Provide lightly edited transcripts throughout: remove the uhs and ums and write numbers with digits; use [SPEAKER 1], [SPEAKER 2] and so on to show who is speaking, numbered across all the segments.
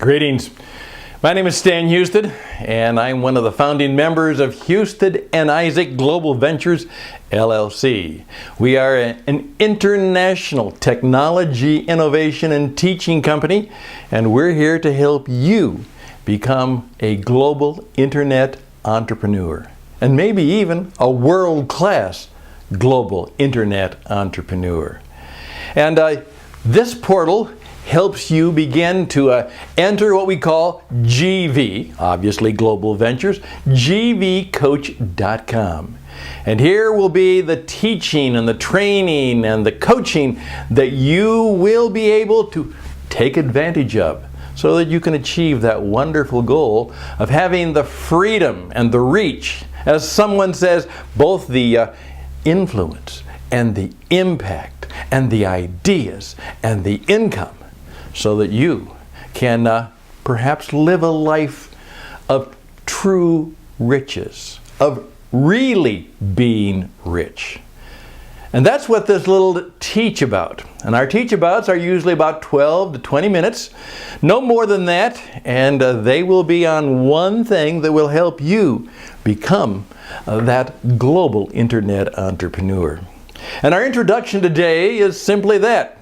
[SPEAKER 1] Greetings. My name is Stan Husted, and I'm one of the founding members of Husted and Isaac Global Ventures, LLC. We are an international technology, innovation, and teaching company, and we're here to help you become a global internet entrepreneur, and maybe even a world-class global internet entrepreneur. And this portal helps you begin to enter what we call GV, obviously Global Ventures, gvcoach.com. And here will be the teaching and the training and the coaching that you will be able to take advantage of so that you can achieve that wonderful goal of having the freedom and the reach, as someone says, both the influence and the impact and the ideas and the income, so that you can perhaps live a life of true riches, of really being rich. And that's what this little Teach About. And our Teach Abouts are usually about 12 to 20 minutes, no more than that, and they will be on one thing that will help you become that global internet entrepreneur. And our introduction today is simply that: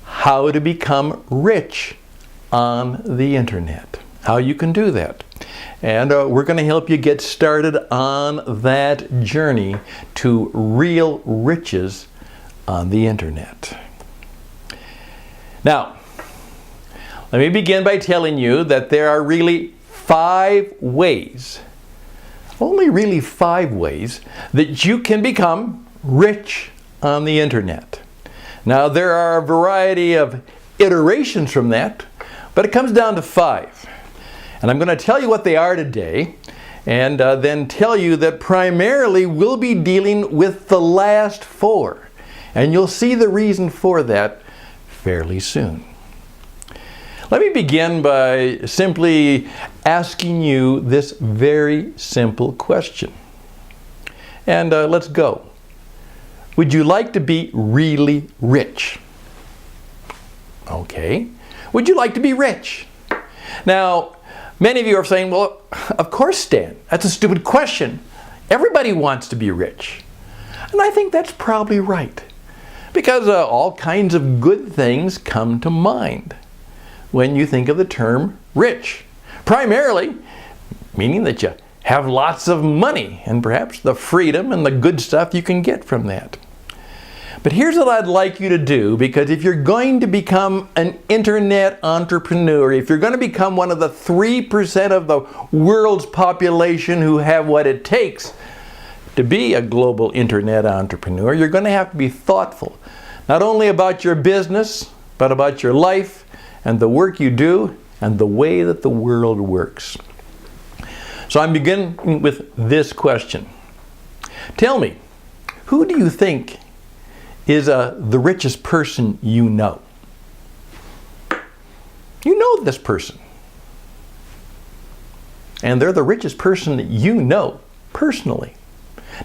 [SPEAKER 1] how to become rich on the internet, how you can do that. And we're going to help you get started on that journey to real riches on the internet. Now, let me begin by telling you that there are really 5 ways, only really 5 ways, that you can become rich on the internet. Now, there are a variety of iterations from that, but it comes down to 5. And I'm going to tell you what they are today, and then tell you that primarily we'll be dealing with the last 4. And you'll see the reason for that fairly soon. Let me begin by simply asking you this very simple question. And let's go. Would you like to be really rich? Okay. Would you like to be rich? Now, many of you are saying, well, of course, Stan, that's a stupid question. Everybody wants to be rich. And I think that's probably right, because all kinds of good things come to mind when you think of the term rich. Primarily, meaning that you have lots of money and perhaps the freedom and the good stuff you can get from that. But here's what I'd like you to do, because if you're going to become an internet entrepreneur, if you're going to become one of the 3% of the world's population who have what it takes to be a global internet entrepreneur, you're going to have to be thoughtful, not only about your business, but about your life and the work you do and the way that the world works. So I'm beginning with this question. Tell me, who do you think is the richest person you know? You know this person. And they're the richest person that you know personally.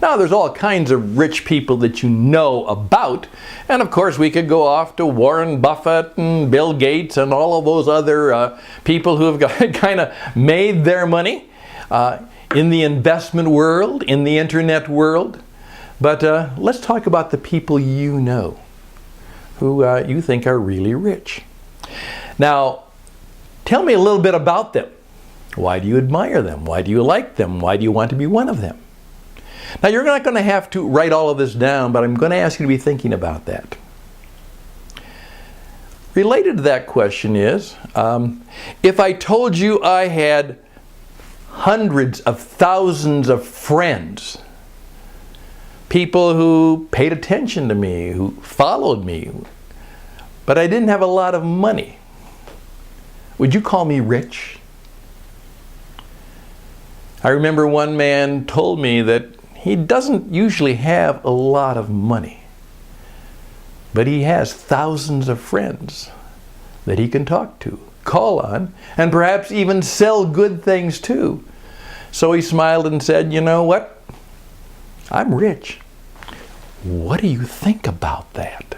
[SPEAKER 1] Now, there's all kinds of rich people that you know about. And of course, we could go off to Warren Buffett and Bill Gates and all of those other people who have kind of made their money in the investment world, in the internet world. But let's talk about the people you know who you think are really rich. Now, tell me a little bit about them. Why do you admire them? Why do you like them? Why do you want to be one of them? Now, you're not going to have to write all of this down, but I'm going to ask you to be thinking about that. Related to that question is, if I told you I had hundreds of thousands of friends, people who paid attention to me, who followed me, but I didn't have a lot of money, would you call me rich? I remember one man told me that he doesn't usually have a lot of money, but he has thousands of friends that he can talk to, call on, and perhaps even sell good things to. So he smiled and said, you know what? I'm rich. What do you think about that?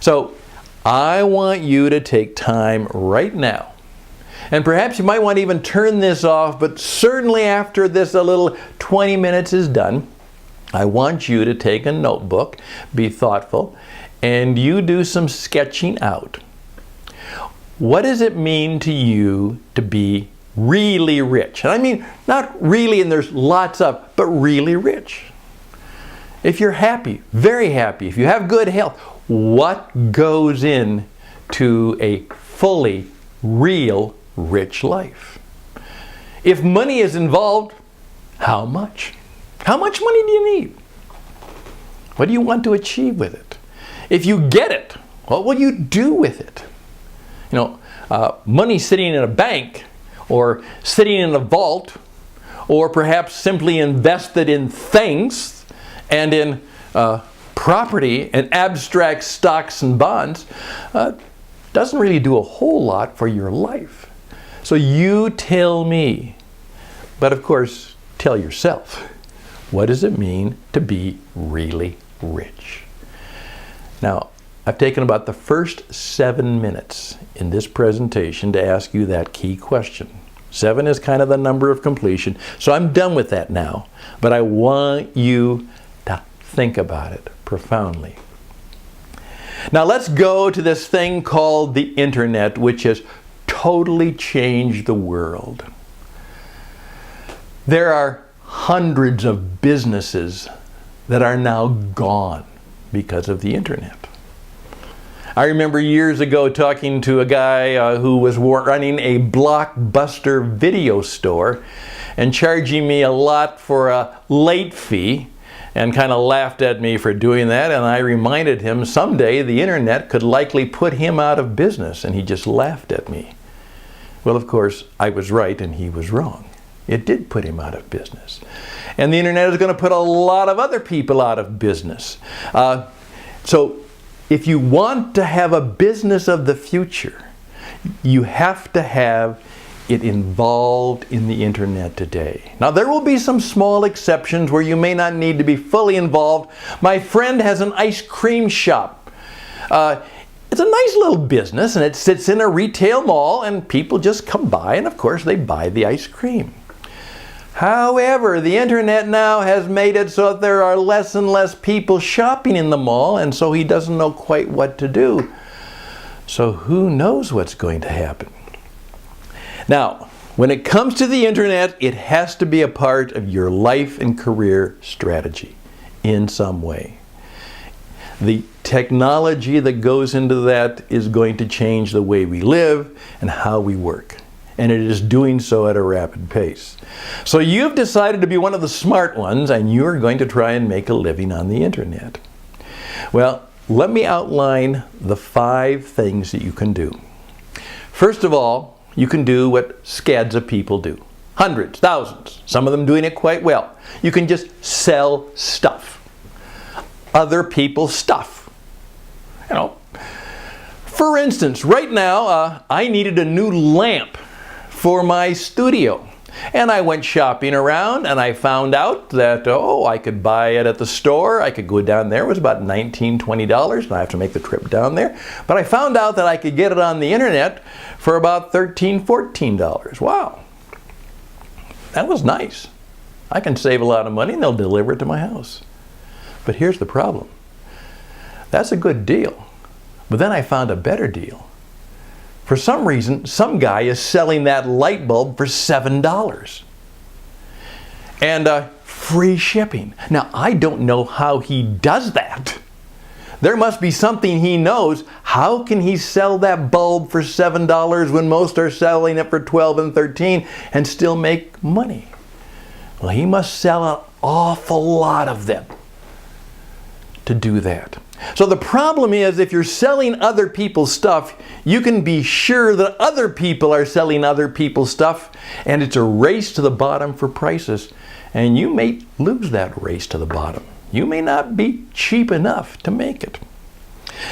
[SPEAKER 1] So I want you to take time right now And perhaps you might want to even turn this off, but certainly after this a little 20 minutes is done, I want you to take a notebook, be thoughtful, and you do some sketching out. What does it mean to you to be really rich? And I mean not really and there's lots of, but really rich. If you're happy, very happy, if you have good health, what goes in to a fully real rich life? If money is involved, how much? How much money do you need? What do you want to achieve with it? If you get it, what will you do with it? You know, money sitting in a bank or sitting in a vault or perhaps simply invested in things and in property and abstract stocks and bonds doesn't really do a whole lot for your life. So you tell me, but of course tell yourself, what does it mean to be really rich? Now, I've taken about the first 7 minutes in this presentation to ask you that key question. 7 is kind of the number of completion, so I'm done with that now, but I want you to think about it profoundly. Now let's go to this thing called the internet, which has totally changed the world. There are hundreds of businesses that are now gone because of the internet. I remember years ago talking to a guy who was running a Blockbuster video store and charging me a lot for a late fee, and kind of laughed at me for doing that, and I reminded him someday the internet could likely put him out of business, and he just laughed at me. Well, of course, I was right and he was wrong. It did put him out of business. And the internet is going to put a lot of other people out of business. So if you want to have a business of the future, you have to have it involved in the internet today. Now there will be some small exceptions where you may not need to be fully involved. My friend has an ice cream shop. It's a nice little business and it sits in a retail mall and people just come by and of course they buy the ice cream. However, the internet now has made it so that there are less and less people shopping in the mall, and so he doesn't know quite what to do. So who knows what's going to happen? Now, when it comes to the internet, it has to be a part of your life and career strategy in some way. The technology that goes into that is going to change the way we live and how we work. And it is doing so at a rapid pace. So you've decided to be one of the smart ones and you're going to try and make a living on the internet. Well, let me outline the 5 things that you can do. First of all, you can do what scads of people do. Hundreds, thousands, some of them doing it quite well. You can just sell stuff. Other people's stuff. You know, for instance, right now I needed a new lamp for my studio. And I went shopping around and I found out that, I could buy it at the store. I could go down there. It was about $19, $20 and I have to make the trip down there. But I found out that I could get it on the internet for about $13, $14. Wow. That was nice. I can save a lot of money and they'll deliver it to my house. But here's the problem. That's a good deal. But then I found a better deal. For some reason, some guy is selling that light bulb for $7. And free shipping. Now, I don't know how he does that. There must be something he knows. How can he sell that bulb for $7 when most are selling it for $12 and $13 and still make money? Well, he must sell an awful lot of them to do that. So the problem is, if you're selling other people's stuff, you can be sure that other people are selling other people's stuff, and it's a race to the bottom for prices, and you may lose that race to the bottom. You may not be cheap enough to make it.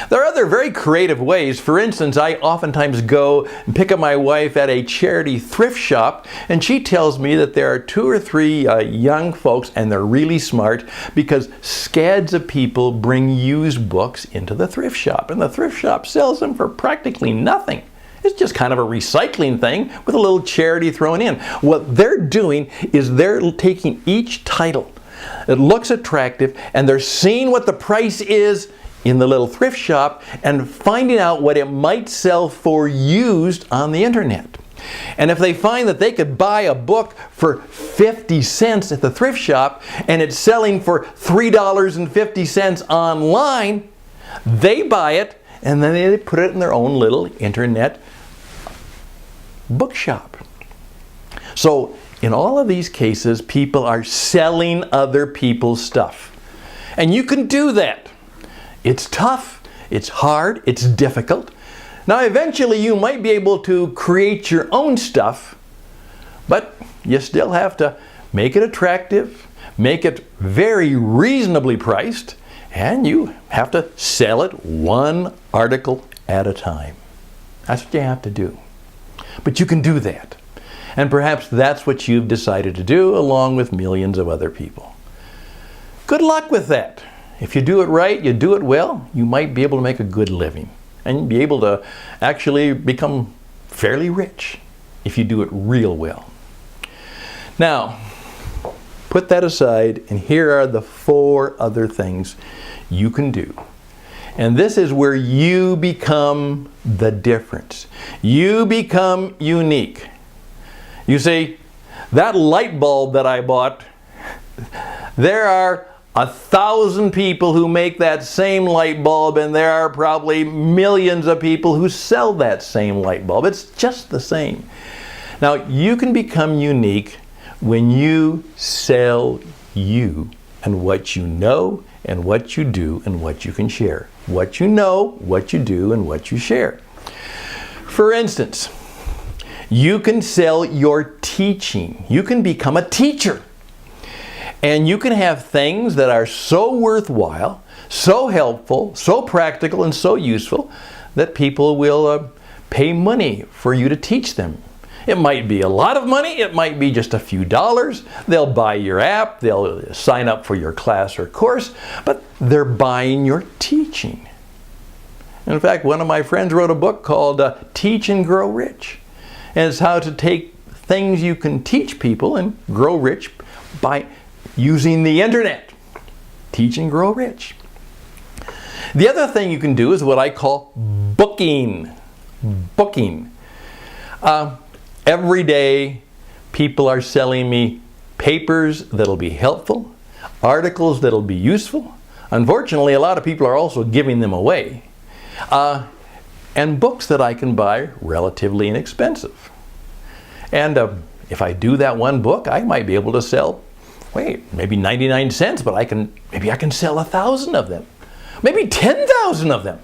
[SPEAKER 1] There are other very creative ways. For instance, I oftentimes go and pick up my wife at a charity thrift shop, and she tells me that there are 2 or 3 young folks, and they're really smart, because scads of people bring used books into the thrift shop, and the thrift shop sells them for practically nothing. It's just kind of a recycling thing with a little charity thrown in. What they're doing is they're taking each title. It looks attractive, and they're seeing what the price is in the little thrift shop and finding out what it might sell for used on the internet. And if they find that they could buy a book for 50 cents at the thrift shop and it's selling for $3.50 online, they buy it and then they put it in their own little internet bookshop. So in all of these cases, people are selling other people's stuff. And you can do that. It's tough, it's hard, it's difficult. Now eventually you might be able to create your own stuff, but you still have to make it attractive, make it very reasonably priced, and you have to sell it one article at a time. That's what you have to do. But you can do that. And perhaps that's what you've decided to do along with millions of other people. Good luck with that. If you do it right, you do it well, you might be able to make a good living and be able to actually become fairly rich if you do it real well. Now, put that aside, and here are the 4 other things you can do. And this is where you become the difference. You become unique. You see, that light bulb that I bought, there are 1,000 people who make that same light bulb, and there are probably millions of people who sell that same light bulb. It's just the same. Now, you can become unique when you sell you and what you know and what you do and what you can share. What you know, what you do, and what you share. For instance, you can sell your teaching. You can become a teacher. And you can have things that are so worthwhile, so helpful, so practical, and so useful that people will pay money for you to teach them. It might be a lot of money, it might be just a few dollars. They'll buy your app, they'll sign up for your class or course, but they're buying your teaching. In fact, one of my friends wrote a book called Teach and Grow Rich. And it's how to take things you can teach people and grow rich by using the internet. Teach and grow rich. The other thing you can do is what I call booking. Booking. Every day people are selling me papers that'll be helpful, articles that'll be useful. Unfortunately, a lot of people are also giving them away. And books that I can buy relatively inexpensive. And if I do that one book, I might be able to sell maybe 99 cents, but maybe I can sell 1,000 of them. Maybe 10,000 of them.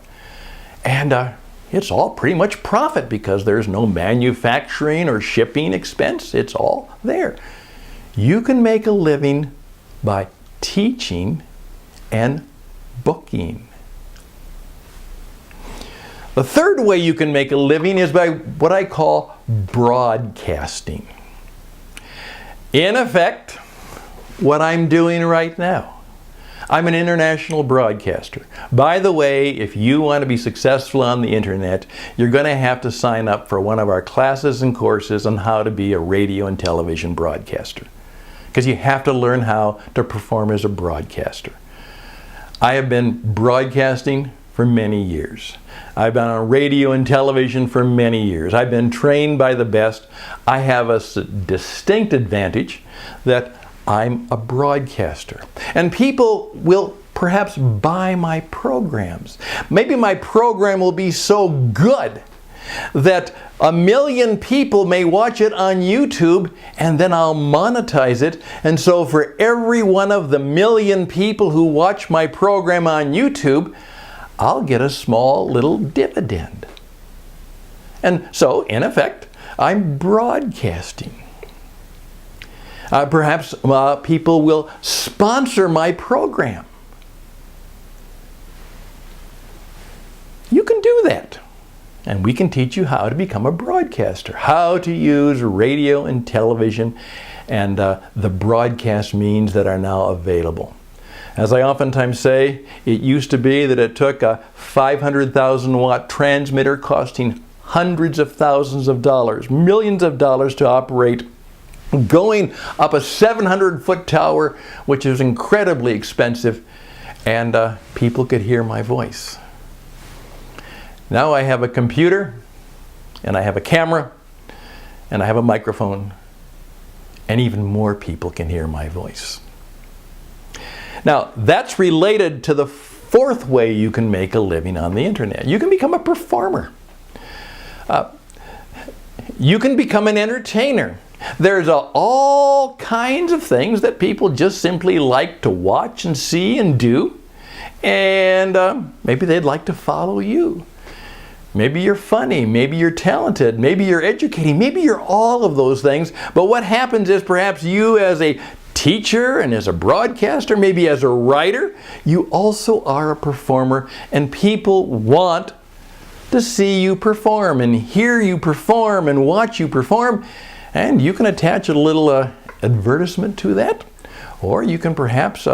[SPEAKER 1] And it's all pretty much profit because there's no manufacturing or shipping expense. It's all there. You can make a living by teaching and booking. The third way you can make a living is by what I call broadcasting. In effect, what I'm doing right now. I'm an international broadcaster. By the way, if you want to be successful on the internet, you're going to have to sign up for one of our classes and courses on how to be a radio and television broadcaster. Because you have to learn how to perform as a broadcaster. I have been broadcasting for many years. I've been on radio and television for many years. I've been trained by the best. I have a distinct advantage that I'm a broadcaster. And people will perhaps buy my programs. Maybe my program will be so good that 1 million people may watch it on YouTube, and then I'll monetize it. And so for every one of the 1 million people who watch my program on YouTube, I'll get a small little dividend. And so, in effect, I'm broadcasting. Perhaps people will sponsor my program. You can do that. And we can teach you how to become a broadcaster, how to use radio and television and the broadcast means that are now available. As I oftentimes say, it used to be that it took a 500,000 watt transmitter costing hundreds of thousands of dollars, millions of dollars to operate, going up a 700-foot tower, which is incredibly expensive, and people could hear my voice. Now I have a computer, and I have a camera, and I have a microphone, and even more people can hear my voice. Now, that's related to the fourth way you can make a living on the internet. You can become a performer. You can become an entertainer. There's all kinds of things that people just simply like to watch and see and do, and maybe they'd like to follow you. Maybe you're funny, maybe you're talented, maybe you're educating, maybe you're all of those things. But what happens is perhaps you as a teacher and as a broadcaster, maybe as a writer, you also are a performer, and people want to see you perform and hear you perform and watch you perform. And you can attach a little advertisement to that, or you can perhaps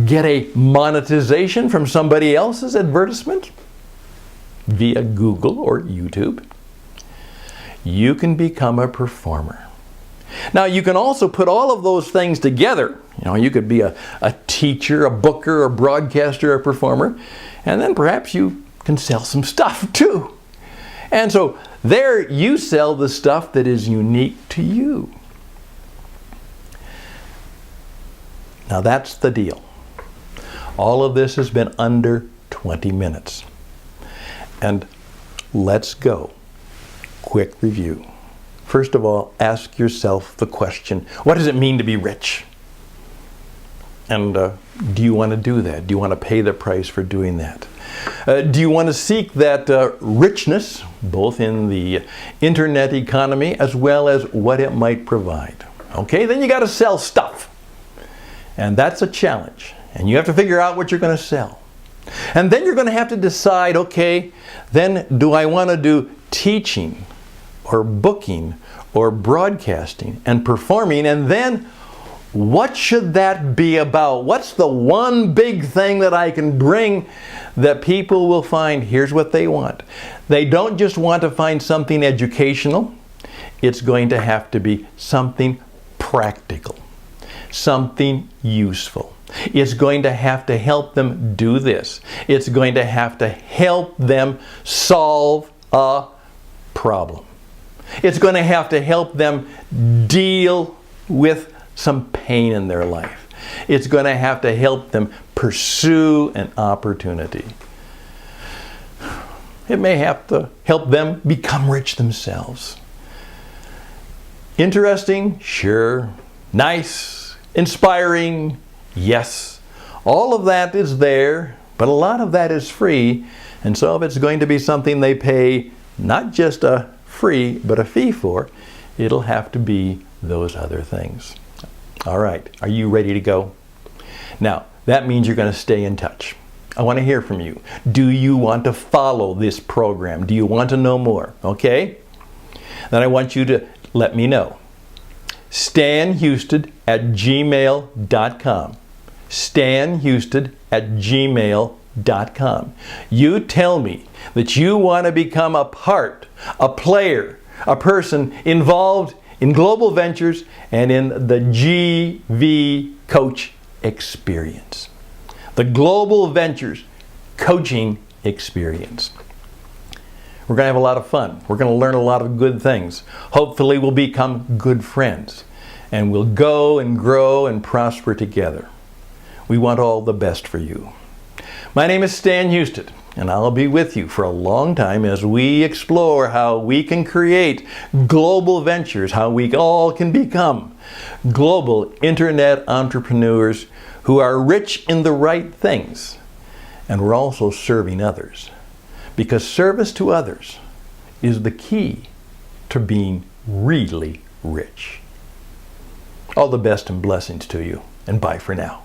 [SPEAKER 1] get a monetization from somebody else's advertisement via Google or YouTube. You can become a performer. Now, you can also put all of those things together. You know, you could be a teacher, a booker, a broadcaster, a performer, and then perhaps you can sell some stuff too. And so there you sell the stuff that is unique to you. Now that's the deal. All of this has been under 20 minutes. And let's go. Quick review. First of all, ask yourself the question, what does it mean to be rich? And do you want to do that? Do you want to pay the price for doing that? Do you want to seek that richness, both in the internet economy as well as what it might provide? Okay, then you got to sell stuff. And that's a challenge. And you have to figure out what you're going to sell. And then you're going to have to decide, okay, then do I want to do teaching or booking or broadcasting and performing? And then what should that be about? What's the one big thing that I can bring that people will find? Here's what they want. They don't just want to find something educational. It's going to have to be something practical, something useful. It's going to have to help them do this. It's going to have to help them solve a problem. It's going to have to help them deal with some pain in their life. It's going to have to help them pursue an opportunity. It may have to help them become rich themselves. Interesting? Sure. Nice? Inspiring? Yes. All of that is there, but a lot of that is free. And so if it's going to be something they pay not just a free, but a fee for, it'll have to be those other things. All right, are you ready to go? Now, that means you're going to stay in touch. I want to hear from you. Do you want to follow this program? Do you want to know more? Okay? Then I want you to let me know. StanHouston@gmail.com. StanHouston@gmail.com. You tell me that you want to become a part, a player, a person involved in global ventures and in the GV Coach experience. The Global Ventures Coaching Experience. We're going to have a lot of fun. We're going to learn a lot of good things. Hopefully we'll become good friends and we'll go and grow and prosper together. We want all the best for you. My name is Stan Houston, and I'll be with you for a long time as we explore how we can create global ventures, how we all can become global internet entrepreneurs who are rich in the right things, and we're also serving others. Because service to others is the key to being really rich. All the best and blessings to you, and bye for now.